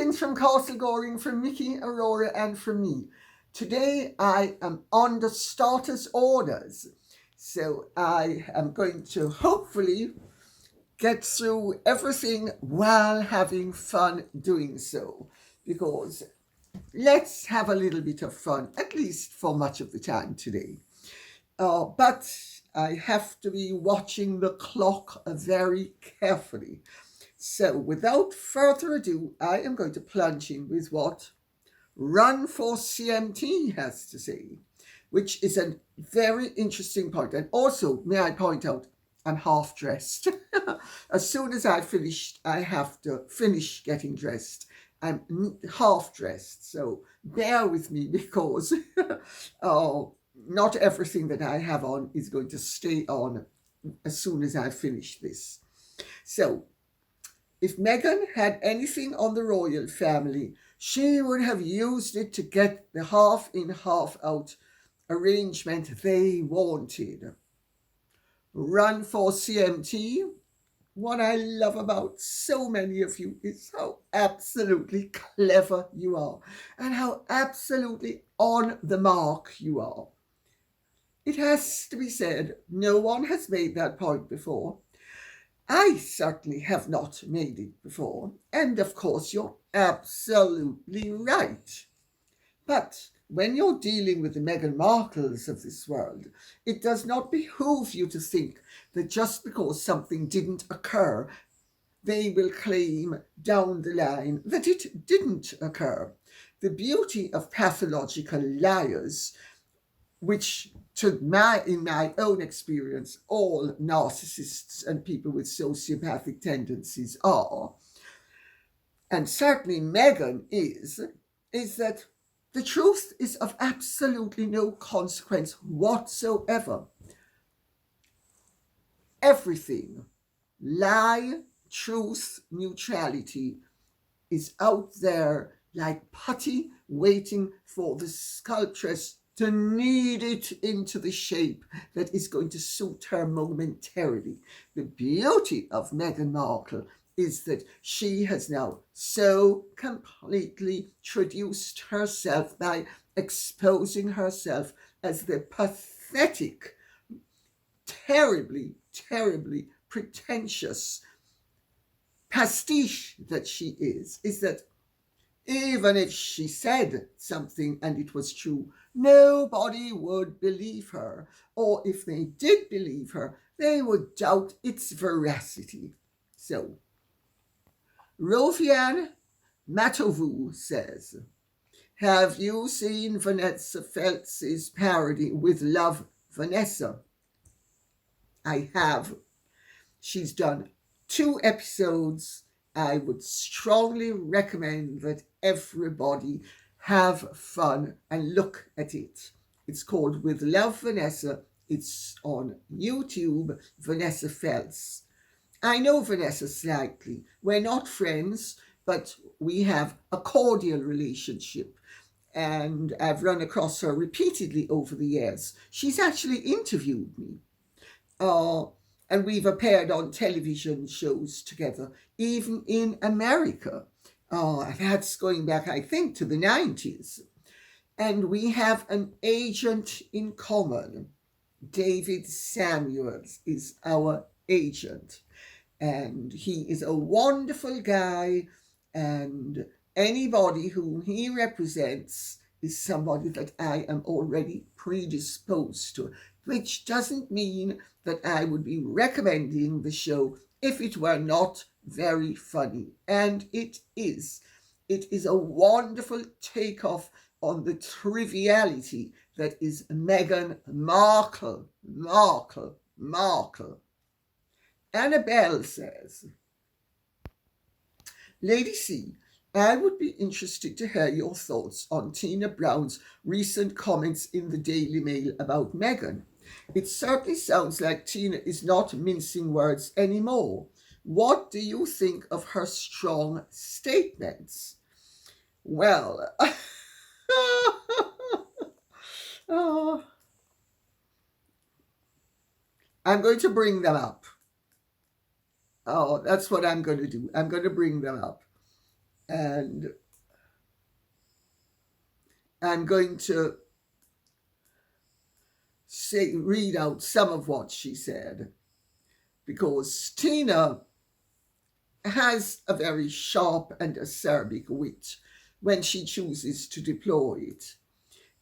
Greetings from Castle Goring, from Mickey, Aurora, and from me. Today I am on the starters orders, so I am going to hopefully get through everything while having fun doing so, because let's have a little bit of fun, at least for much of the time today. But I have to be watching the clock very carefully. So, without further ado, I am going to plunge in with what Run for CMT has to say, which is a very interesting point. And also, may I point out, I'm half dressed. As soon as I finished, I have to finish getting dressed. I'm half dressed, so bear with me because not everything that I have on is going to stay on as soon as I finish this. So, if Meghan had anything on the royal family, she would have used it to get the half in, half out arrangement they wanted. Run for CMT. What I love about so many of you is how absolutely clever you are and how absolutely on the mark you are. It has to be said, no one has made that point before. I certainly have not made it before, and of course you're absolutely right. But when you're dealing with the Meghan Markles of this world, it does not behoove you to think that just because something didn't occur, they will claim down the line that it didn't occur. The beauty of pathological liars, which in my own experience, all narcissists and people with sociopathic tendencies are, and certainly Meghan is that the truth is of absolutely no consequence whatsoever. Everything, lie, truth, neutrality, is out there like putty waiting for the sculptress to knead it into the shape that is going to suit her momentarily. The beauty of Meghan Markle is that she has now so completely traduced herself by exposing herself as the pathetic, terribly, terribly pretentious pastiche that she is that even if she said something and it was true, nobody would believe her. Or if they did believe her, they would doubt its veracity. So, Rofian Matovu says, have you seen Vanessa Feltz's parody with Love, Vanessa? I have. She's done 2 episodes. I would strongly recommend that everybody have fun and look at it. It's called With Love, Vanessa. It's on YouTube, Vanessa Feltz. I know Vanessa slightly. We're not friends, but we have a cordial relationship. And I've run across her repeatedly over the years. She's actually interviewed me. And we've appeared on television shows together, even in America. That's going back, I think, to the 90s. And we have an agent in common. David Samuels is our agent. And he is a wonderful guy. And anybody whom he represents is somebody that I am already predisposed to, which doesn't mean that I would be recommending the show if it were not very funny. And it is. It is a wonderful takeoff on the triviality that is Meghan Markle. Annabelle says, Lady C, I would be interested to hear your thoughts on Tina Brown's recent comments in the Daily Mail about Meghan. It certainly sounds like Tina is not mincing words anymore. What do you think of her strong statements? Well, I'm going to bring them up. That's what I'm going to do. I'm going to bring them up. And I'm going to read out some of what she said, because Tina has a very sharp and acerbic wit when she chooses to deploy it.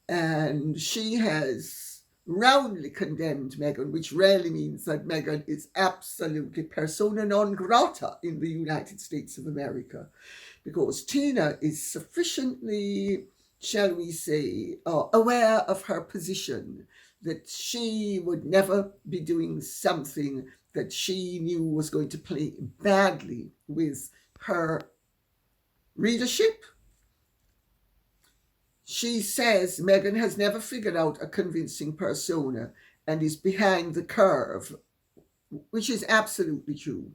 And she has roundly condemned Meghan, which rarely means that Meghan is absolutely persona non grata in the United States of America, because Tina is sufficiently, shall we say, aware of her position that she would never be doing something that she knew was going to play badly with her readership. She says Meghan has never figured out a convincing persona and is behind the curve, which is absolutely true.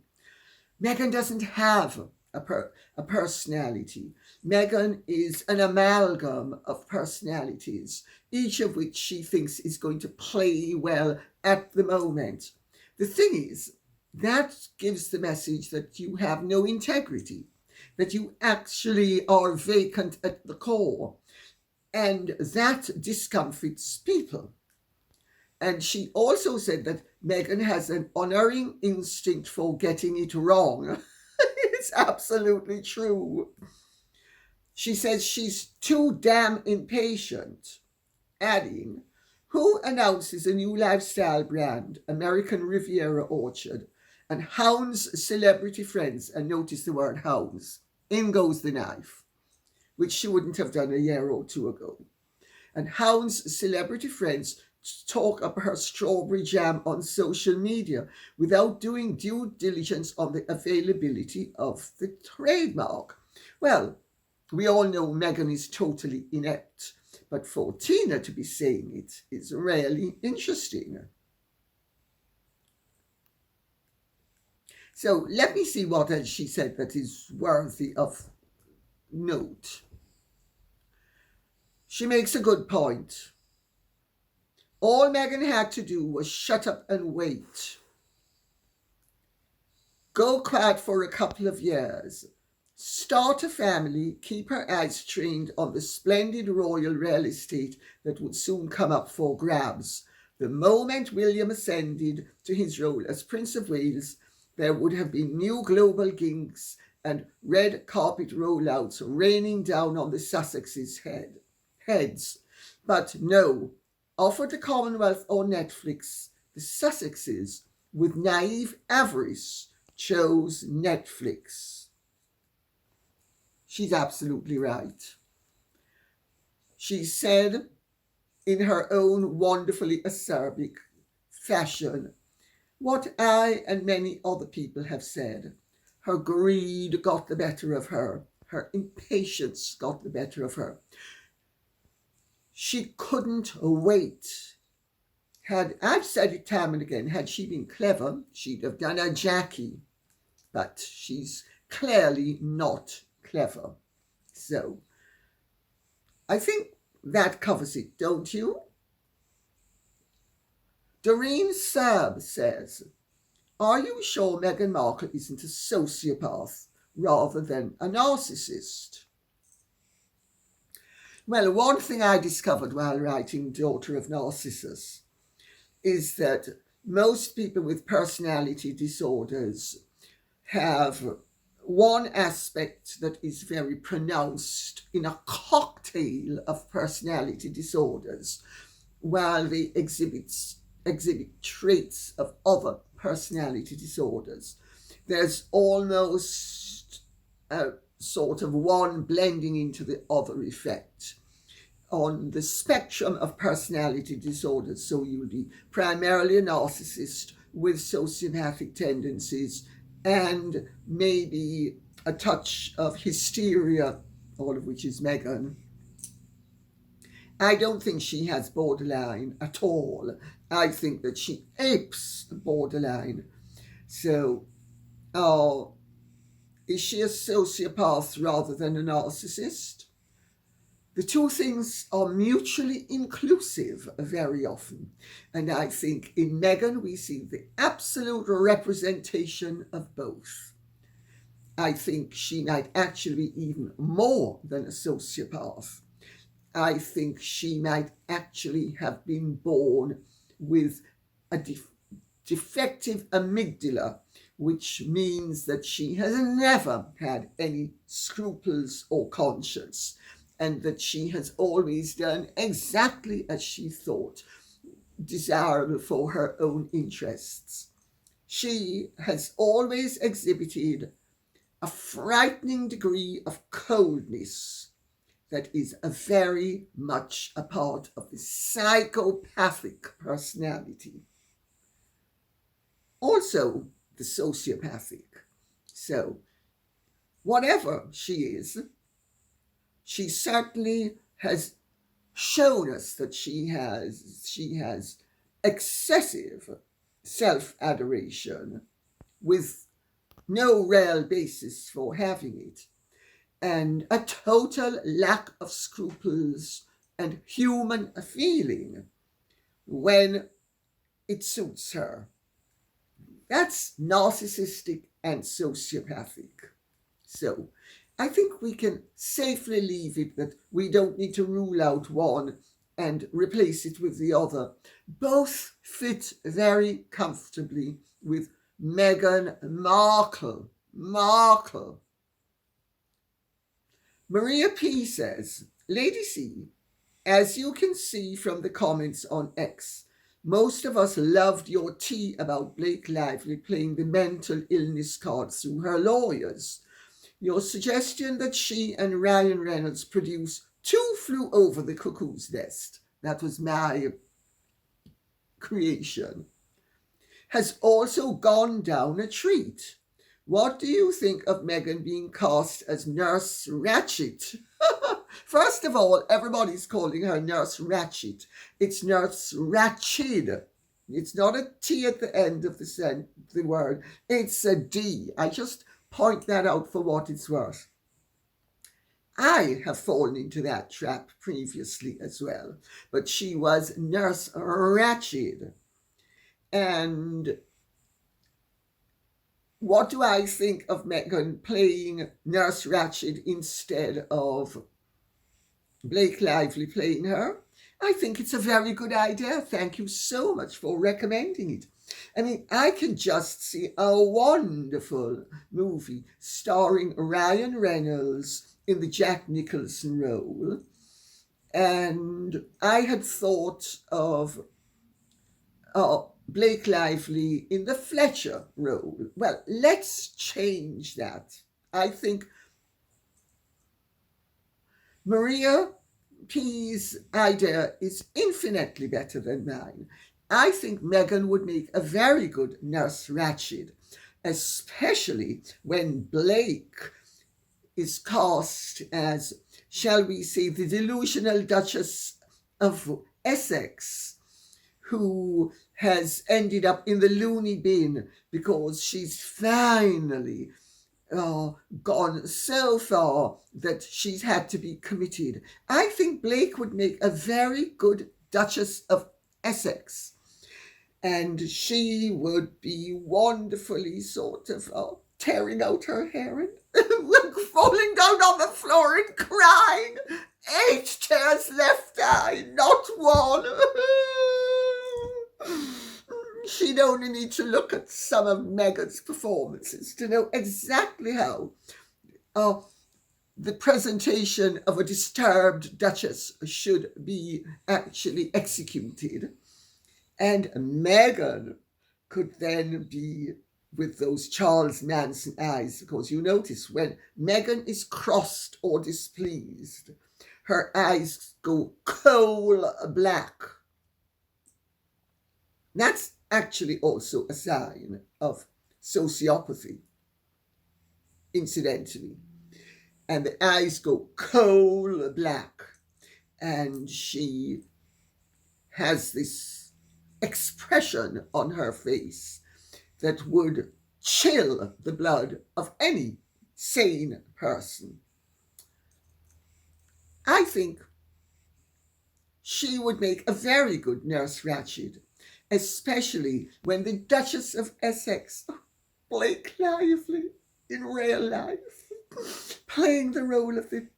Meghan doesn't have a personality. Meghan is an amalgam of personalities, each of which she thinks is going to play well at the moment. The thing is, that gives the message that you have no integrity, that you actually are vacant at the core, and that discomfits people. And she also said that Meghan has an unerring instinct for getting it wrong. It's absolutely true. She says she's too damn impatient, adding, who announces a new lifestyle brand, American Riviera Orchard, and hounds celebrity friends, and notice the word hounds, in goes the knife, which she wouldn't have done a year or two ago, and hounds celebrity friends talk up her strawberry jam on social media without doing due diligence on the availability of the trademark. Well, we all know Meghan is totally inept, but for Tina to be saying it is really interesting. So let me see what else she said that is worthy of note. She makes a good point. All Meghan had to do was shut up and wait. Go quiet for a couple of years. Start a family, keep her eyes trained on the splendid royal real estate that would soon come up for grabs. The moment William ascended to his role as Prince of Wales, there would have been new global gigs and red carpet rollouts raining down on the Sussexes' heads. But no, offered the Commonwealth or Netflix, the Sussexes, with naive avarice, chose Netflix. She's absolutely right. She said in her own wonderfully acerbic fashion what I and many other people have said. Her greed got the better of her. Her impatience got the better of her. She couldn't wait. I've said it time and again, had she been clever, she'd have done a Jackie. But she's clearly not clever. So, I think that covers it, don't you? Doreen Serb says, are you sure Meghan Markle isn't a sociopath rather than a narcissist? Well, one thing I discovered while writing Daughter of Narcissus is that most people with personality disorders have one aspect that is very pronounced in a cocktail of personality disorders, while they exhibit traits of other personality disorders. There's almost a sort of one blending into the other effect on the spectrum of personality disorders. So you'll be primarily a narcissist with sociopathic tendencies and maybe a touch of hysteria, all of which is Meghan. I don't think she has borderline at all. I think that she apes borderline. So, is she a sociopath rather than a narcissist? The two things are mutually inclusive very often. And I think in Meghan we see the absolute representation of both. I think she might actually be even more than a sociopath. I think she might actually have been born with a defective amygdala, which means that she has never had any scruples or conscience, and that she has always done exactly as she thought desirable for her own interests. She has always exhibited a frightening degree of coldness that is a very much a part of the psychopathic personality. Also, the sociopathic. So, whatever she is, she certainly has shown us that she has excessive self-adoration with no real basis for having it, and a total lack of scruples and human feeling when it suits her. That's narcissistic and sociopathic. So I think we can safely leave it that we don't need to rule out one and replace it with the other. Both fit very comfortably with Meghan Markle. Maria P says, Lady C, as you can see from the comments on X, most of us loved your tea about Blake Lively playing the mental illness card through her lawyers. Your suggestion that she and Ryan Reynolds produce Two Flew Over the Cuckoo's Nest, that was my creation, has also gone down a treat. What do you think of Meghan being cast as Nurse Ratched? First of all, everybody's calling her Nurse Ratched. It's Nurse Ratched. It's not a T at the end of the word. It's a D. I just point that out for what it's worth. I have fallen into that trap previously as well, but she was Nurse Ratched. And what do I think of Meghan playing Nurse Ratched instead of Blake Lively playing her? I think it's a very good idea. Thank you so much for recommending it. I mean, I can just see a wonderful movie starring Ryan Reynolds in the Jack Nicholson role. And I had thought of Blake Lively in the Fletcher role. Well, let's change that. I think Maria P's idea is infinitely better than mine. I think Meghan would make a very good Nurse Ratched, especially when Blake is cast as, shall we say, the delusional Duchess of Essex, who has ended up in the loony bin because she's finally gone so far that she's had to be committed. I think Blake would make a very good Duchess of Essex, and she would be wonderfully sort of tearing out her hair and falling down on the floor and crying. 8 tears left eye, not one. She'd only need to look at some of Meghan's performances to know exactly how the presentation of a disturbed Duchess should be actually executed. And Meghan could then be with those Charles Manson eyes, because you notice when Meghan is crossed or displeased, her eyes go coal black. That's actually also a sign of sociopathy, incidentally. And the eyes go coal black, and she has this expression on her face that would chill the blood of any sane person. I think she would make a very good Nurse Ratched, especially when the Duchess of Essex, Blake Lively, in real life, playing the role of the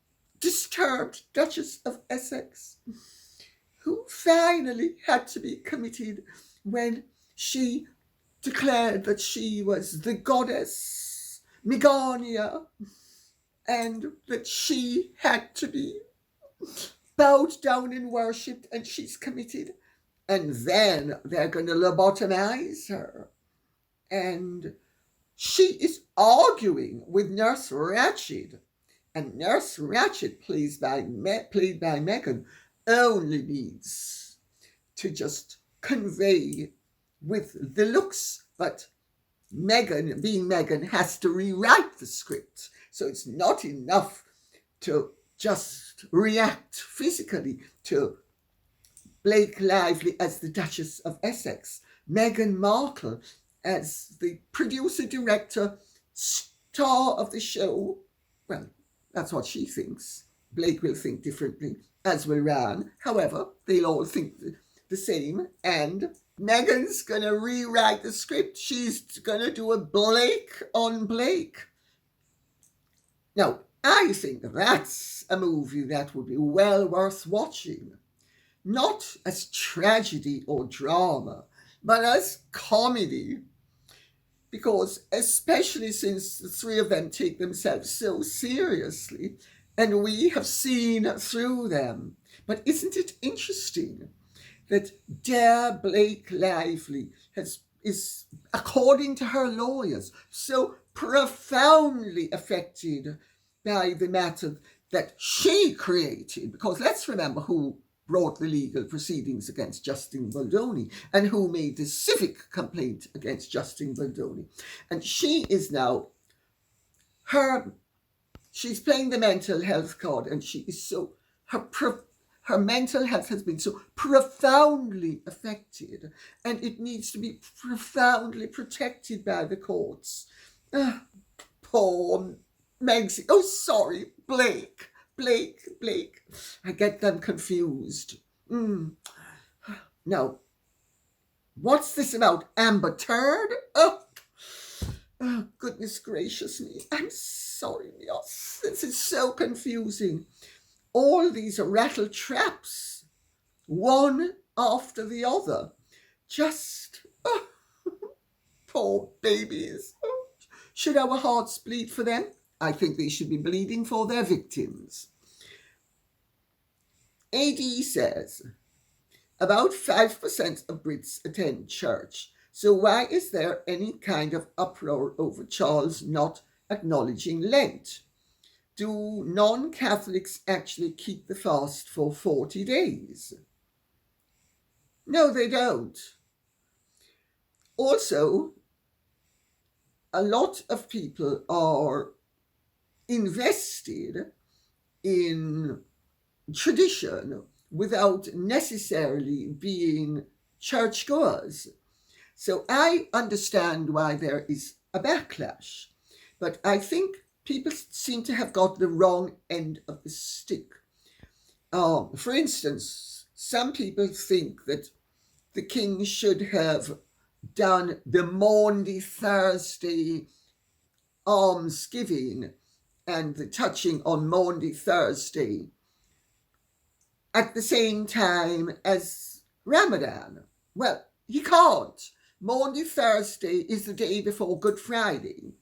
disturbed Duchess of Essex, who finally had to be committed when she declared that she was the goddess Megania and that she had to be bowed down and worshipped, and she's committed. And then they're going to lobotomize her. And she is arguing with Nurse Ratched. And Nurse Ratched, played by Meghan, only needs to just convey with the looks, but Meghan, being Meghan, has to rewrite the script. So it's not enough to just react physically to Blake Lively as the Duchess of Essex, Meghan Markle as the producer, director, star of the show. Well, that's what she thinks. Blake will think differently, as will Ran. However, they'll all think the same, and Meghan's going to rewrite the script. She's going to do a Blake on Blake. Now, I think that's a movie that would be well worth watching. Not as tragedy or drama, but as comedy. Because especially since the three of them take themselves so seriously, and we have seen through them. But isn't it interesting that dear Blake Lively is, according to her lawyers, so profoundly affected by the matter that she created? Because let's remember who brought the legal proceedings against Justin Baldoni and who made the civic complaint against Justin Baldoni. And she is now, she's playing the mental health card, and she is so, her mental health has been so profoundly affected, and it needs to be profoundly protected by the courts. Poor Megsy. Oh, sorry, Blake. I get them confused. Now, what's this about? Amber Turd? Oh, goodness gracious me. I'm sorry, yes. This is so confusing. All these rattle traps, one after the other. Just, poor babies. Should our hearts bleed for them? I think they should be bleeding for their victims. AD says, about 5% of Brits attend church. So why is there any kind of uproar over Charles not acknowledging Lent? Do non-Catholics actually keep the fast for 40 days? No, they don't. Also, a lot of people are invested in tradition without necessarily being churchgoers. So I understand why there is a backlash, but I think people seem to have got the wrong end of the stick. For instance, some people think that the king should have done the Maundy Thursday almsgiving and the touching on Maundy Thursday at the same time as Ramadan. Well, he can't. Maundy Thursday is the day before Good Friday.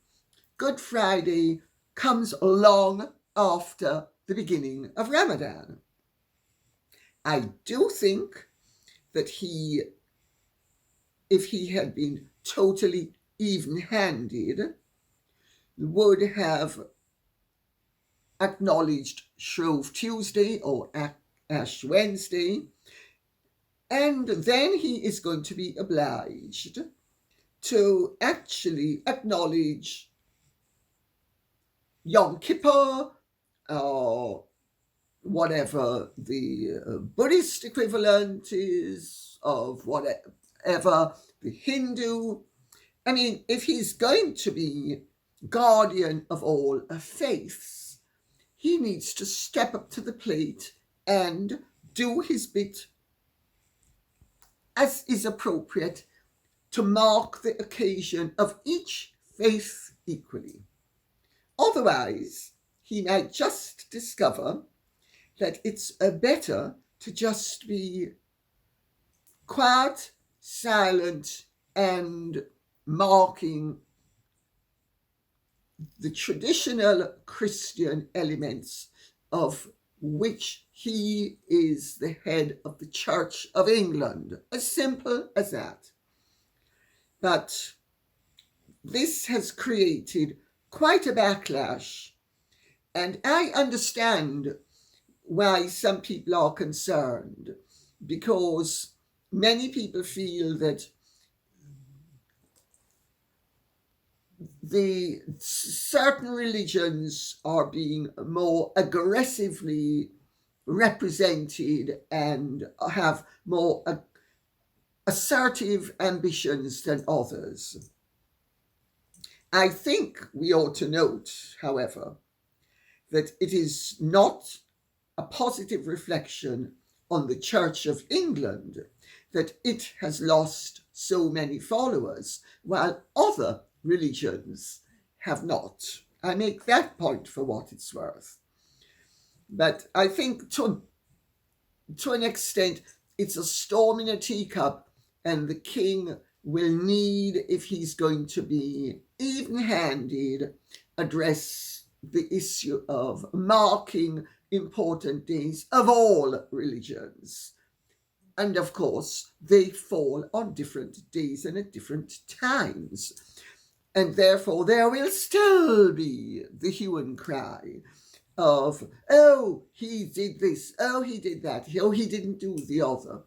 Good Friday comes long after the beginning of Ramadan. I do think that if he had been totally even-handed, would have acknowledged Shrove Tuesday or Ash Wednesday, and then he is going to be obliged to actually acknowledge Yom Kippur, or whatever the Buddhist equivalent is of whatever the Hindu. I mean, if he's going to be guardian of all faiths, he needs to step up to the plate and do his bit as is appropriate to mark the occasion of each faith equally. Otherwise, he might just discover that it's better to just be quiet, silent, and marking the traditional Christian elements of which he is the head of the Church of England. As simple as that. But this has created quite a backlash, and I understand why some people are concerned, because many people feel that the certain religions are being more aggressively represented and have more assertive ambitions than others. I think we ought to note, however, that it is not a positive reflection on the Church of England that it has lost so many followers, while other religions have not. I make that point for what it's worth. But I think to an extent, it's a storm in a teacup, and the king will need, if he's going to be even-handed, address the issue of marking important days of all religions. And of course, they fall on different days and at different times. And therefore, there will still be the hue and cry of, oh, he did this, oh, he did that, oh, he didn't do the other.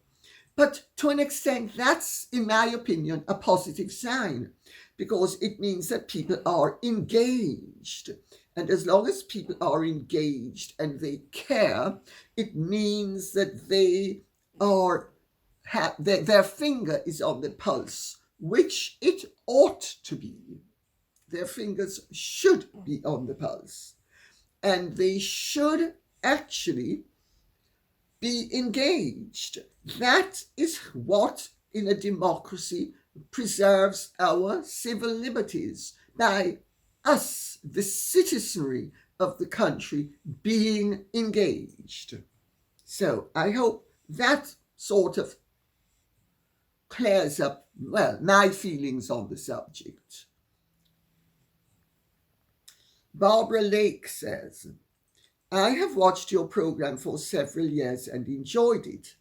But to an extent, that's, in my opinion, a positive sign, because it means that people are engaged. And as long as people are engaged and they care, it means that they are their finger is on the pulse, which it ought to be. Their fingers should be on the pulse. And they should actually be engaged. That is what, in a democracy, preserves our civil liberties, by us, the citizenry of the country, being engaged. So I hope that sort of clears up, well, my feelings on the subject. Barbara Lake says, I have watched your program for several years and enjoyed it.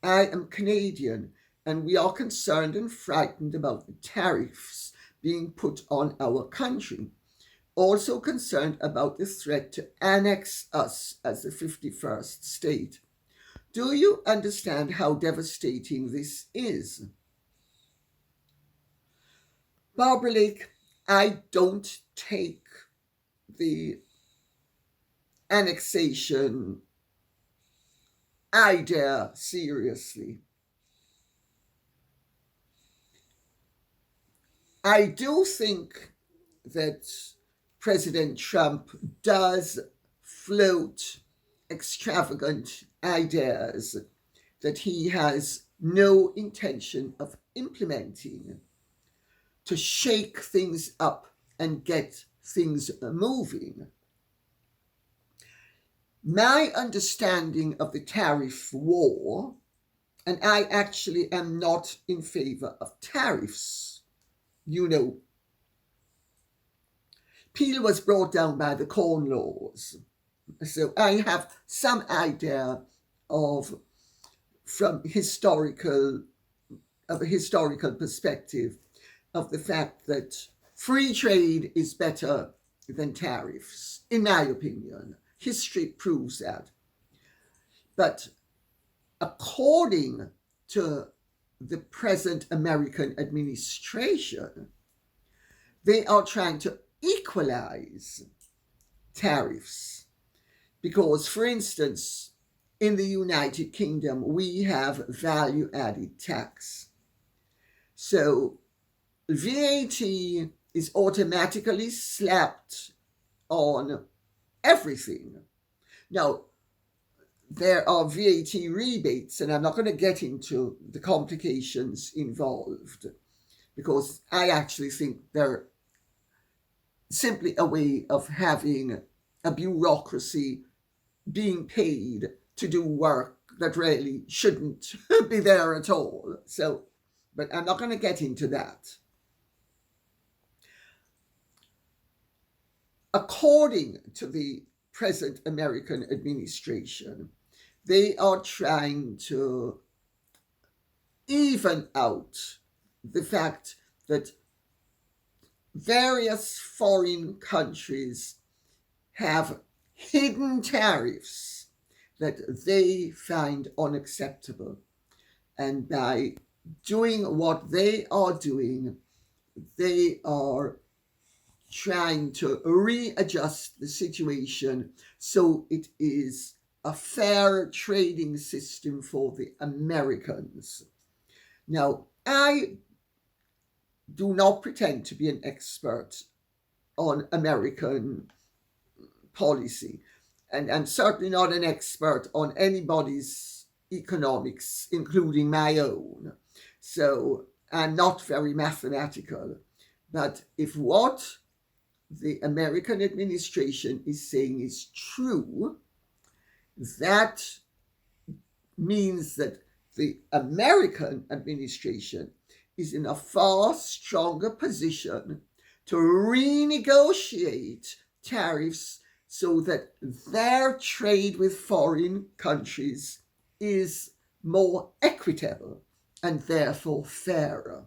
I am Canadian, and we are concerned and frightened about the tariffs being put on our country. Also concerned about the threat to annex us as the 51st state. Do you understand how devastating this is? Barbara Lake, I don't take the annexation idea seriously. I do think that President Trump does float extravagant ideas that he has no intention of implementing to shake things up and get things moving. My understanding of the tariff war, and I actually am not in favor of tariffs, you know, Peel was brought down by the Corn Laws. So I have some idea of, from a historical perspective, of the fact that free trade is better than tariffs, in my opinion. History proves that. But according to the present American administration, they are trying to equalize tariffs. Because, for instance, in the United Kingdom, we have value-added tax. So VAT is automatically slapped on everything. Now, there are VAT rebates, and I'm not going to get into the complications involved, because I actually think they're simply a way of having a bureaucracy being paid to do work that really shouldn't be there at all. So, but I'm not going to get into that. According to the present American administration, they are trying to even out the fact that various foreign countries have hidden tariffs that they find unacceptable. And by doing what they are doing, they are trying to readjust the situation so it is a fair trading system for the Americans. Now, I do not pretend to be an expert on American policy, and I'm certainly not an expert on anybody's economics, including my own. So I'm not very mathematical. But if what the American administration is saying is true, that means that the American administration is in a far stronger position to renegotiate tariffs so that their trade with foreign countries is more equitable and therefore fairer.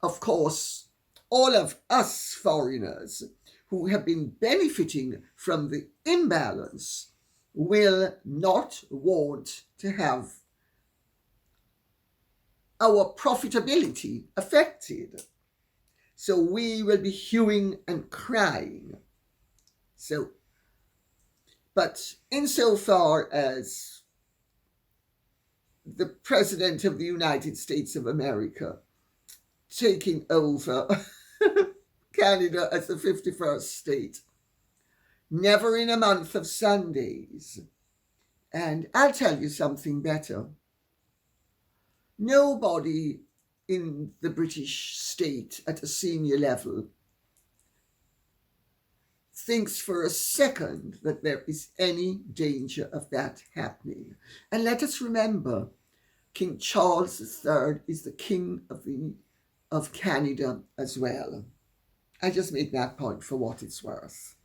Of course, all of us foreigners who have been benefiting from the imbalance will not want to have our profitability affected. So we will be hewing and crying. So, but insofar as the President of the United States of America taking over Canada as the 51st state, never in a month of Sundays. And I'll tell you something better. Nobody in the British state at a senior level thinks for a second that there is any danger of that happening. And let us remember, King Charles III is the king of Canada as well. I just make that point for what it's worth.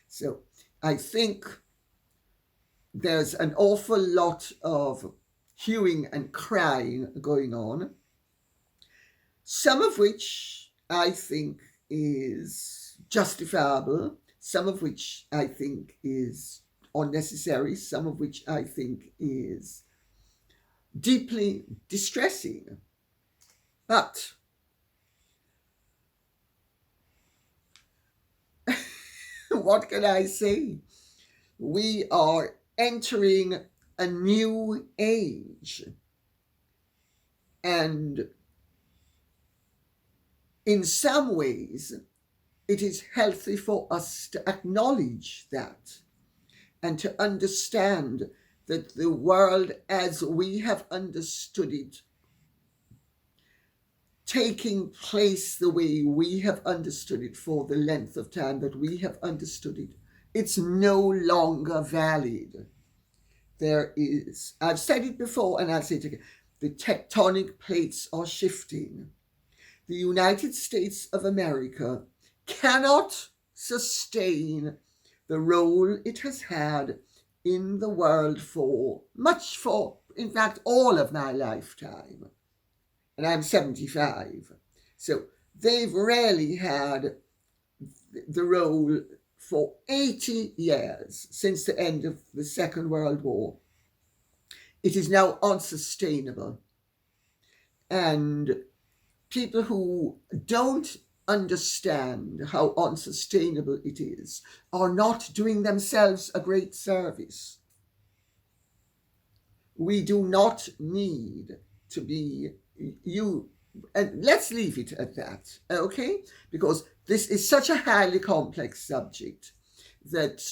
So I think there's an awful lot of hewing and crying going on, some of which I think is justifiable, some of which I think is unnecessary, some of which I think is deeply distressing. But what can I say? We are entering a new age. And in some ways, it is healthy for us to acknowledge that and to understand that the world as we have understood it, taking place the way we have understood it for the length of time that we have understood it, it's no longer valid. There is, I've said it before and I'll say it again, the tectonic plates are shifting. The United States of America cannot sustain the role it has had in the world for, in fact, all of my lifetime. And I'm 75. So they've really had the role for 80 years since the end of the Second World War. It is now unsustainable. And people who don't understand how unsustainable it is are not doing themselves a great service. We do not need to be and let's leave it at that, okay? Because this is such a highly complex subject that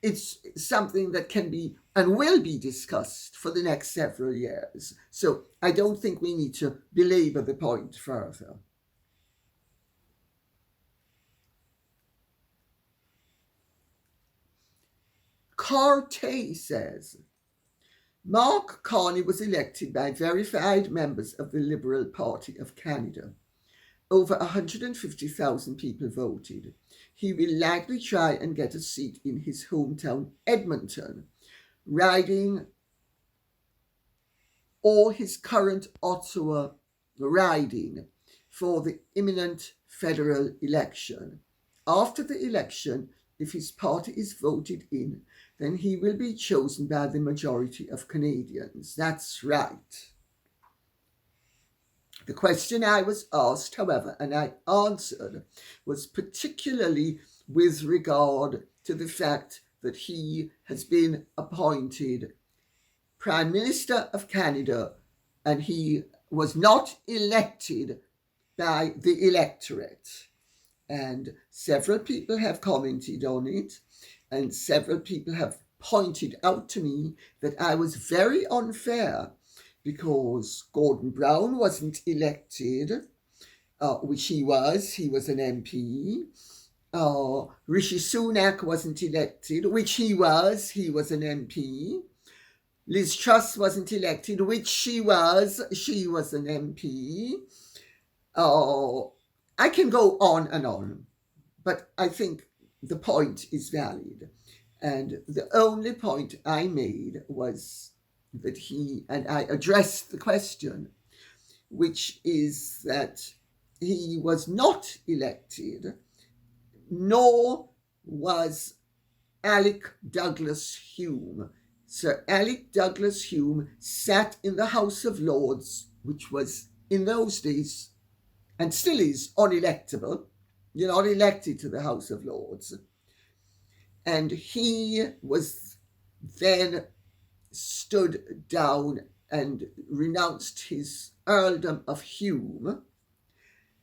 it's something that can be and will be discussed for the next several years. So I don't think we need to belabor the point further. Cartay says, Mark Carney was elected by verified members of the Liberal Party of Canada. Over 150,000 people voted. He will likely try and get a seat in his hometown Edmonton, riding or his current Ottawa riding for the imminent federal election. After the election, if his party is voted in, then he will be chosen by the majority of Canadians. That's right. The question I was asked, however, and I answered, was particularly with regard to the fact that he has been appointed Prime Minister of Canada and he was not elected by the electorate. And several people have commented on it, and several people have pointed out to me that I was very unfair because Gordon Brown wasn't elected, which he was an MP. Rishi Sunak wasn't elected, which he was an MP. Liz Truss wasn't elected, which she was an MP. I can go on and on, but I think the point is valid. And the only point I made was that and I addressed the question, which is that he was not elected, nor was Alec Douglas Hume. Sir Alec Douglas Hume sat in the House of Lords, which was in those days and still is unelectable. You're not elected to the House of Lords. And he was then stood down and renounced his earldom of Hume,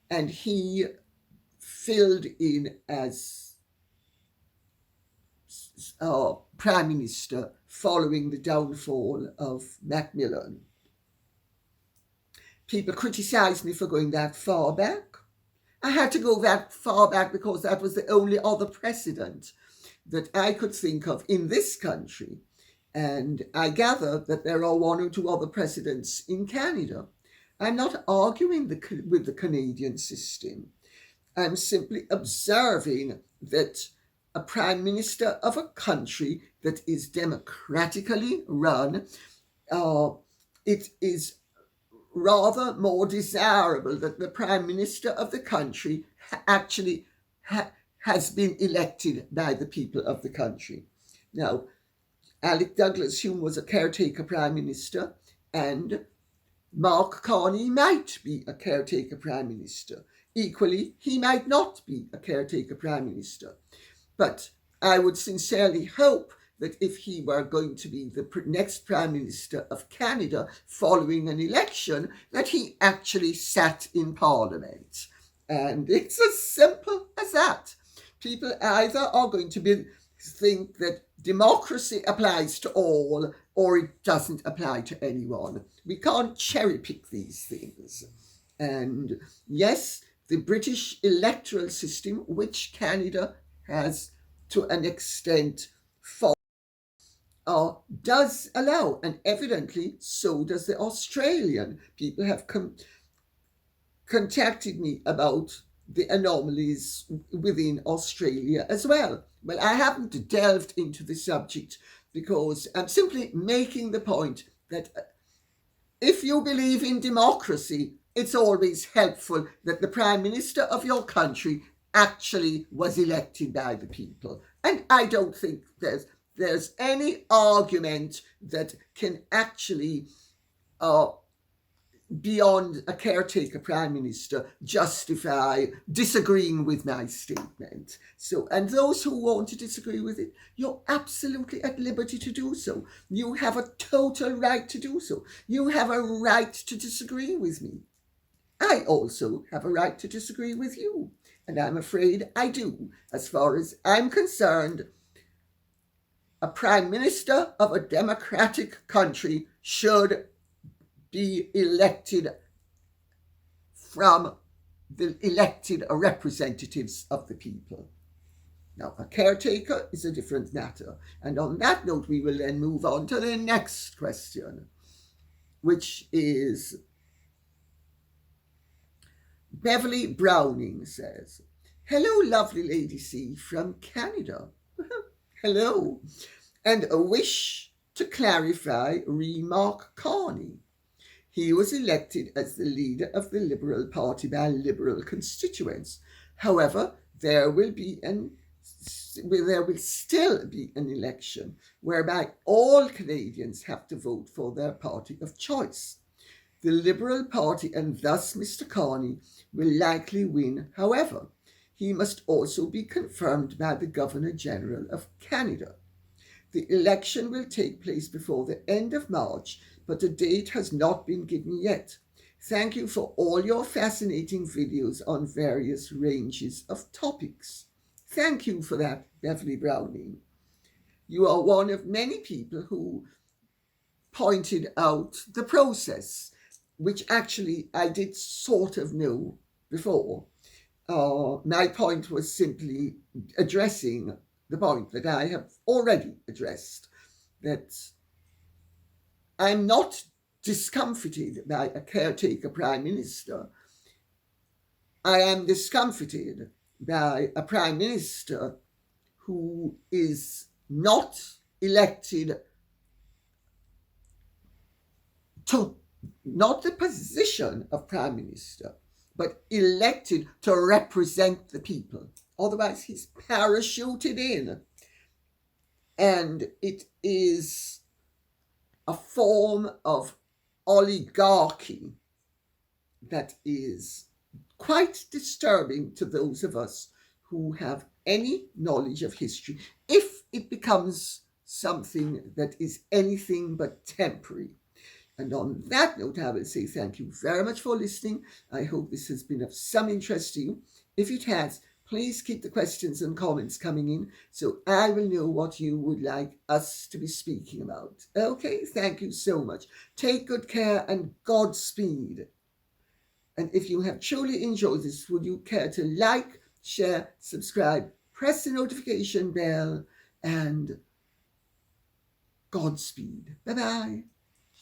and he filled in as Prime Minister following the downfall of Macmillan. People criticised me for going that far back. I had to go that far back because that was the only other precedent that I could think of in this country. And I gather that there are one or two other precedents in Canada. I'm not arguing with the Canadian system. I'm simply observing that a prime minister of a country that is democratically run, it is rather more desirable that the prime minister of the country actually has been elected by the people of the country. Now, Alec Douglas Hume was a caretaker prime minister, and Mark Carney might be a caretaker prime minister. Equally, he might not be a caretaker prime minister. But I would sincerely hope that if he were going to be the next Prime Minister of Canada following an election, that he actually sat in Parliament. And it's as simple as that. People either are going to think that democracy applies to all or it doesn't apply to anyone. We can't cherry pick these things. And yes, the British electoral system, which Canada has to an extent does allow, and evidently so does the Australian. People have contacted me about the anomalies within Australia as well. Well, I haven't delved into the subject because I'm simply making the point that if you believe in democracy, it's always helpful that the Prime Minister of your country actually was elected by the people. And I don't think there's any argument that can actually, beyond a caretaker prime minister, justify disagreeing with my statement. So, and those who want to disagree with it, you're absolutely at liberty to do so. You have a total right to do so. You have a right to disagree with me. I also have a right to disagree with you. And I'm afraid I do. As far as I'm concerned, a prime minister of a democratic country should be elected from the elected representatives of the people. Now, a caretaker is a different matter. And on that note, we will then move on to the next question, which is Beverly Browning says, "Hello, lovely Lady C from Canada." Hello. And a wish to clarify Remark Carney. He was elected as the leader of the Liberal Party by Liberal constituents. However, there will still be an election whereby all Canadians have to vote for their party of choice. The Liberal Party and thus Mr. Carney will likely win. However, he must also be confirmed by the Governor General of Canada. The election will take place before the end of March, but a date has not been given yet. Thank you for all your fascinating videos on various ranges of topics. Thank you for that, Beverly Browning. You are one of many people who pointed out the process, which actually I did sort of know before. My point was simply addressing the point that I have already addressed, that I'm not discomfited by a caretaker prime minister. I am discomfited by a prime minister who is not elected to not the position of prime minister, but elected to represent the people. Otherwise, he's parachuted in. And it is a form of oligarchy that is quite disturbing to those of us who have any knowledge of history, if it becomes something that is anything but temporary. And on that note, I will say thank you very much for listening. I hope this has been of some interest to you. If it has, please keep the questions and comments coming in so I will know what you would like us to be speaking about. Okay, thank you so much. Take good care and Godspeed. And if you have truly enjoyed this, would you care to like, share, subscribe, press the notification bell, and Godspeed. Bye-bye.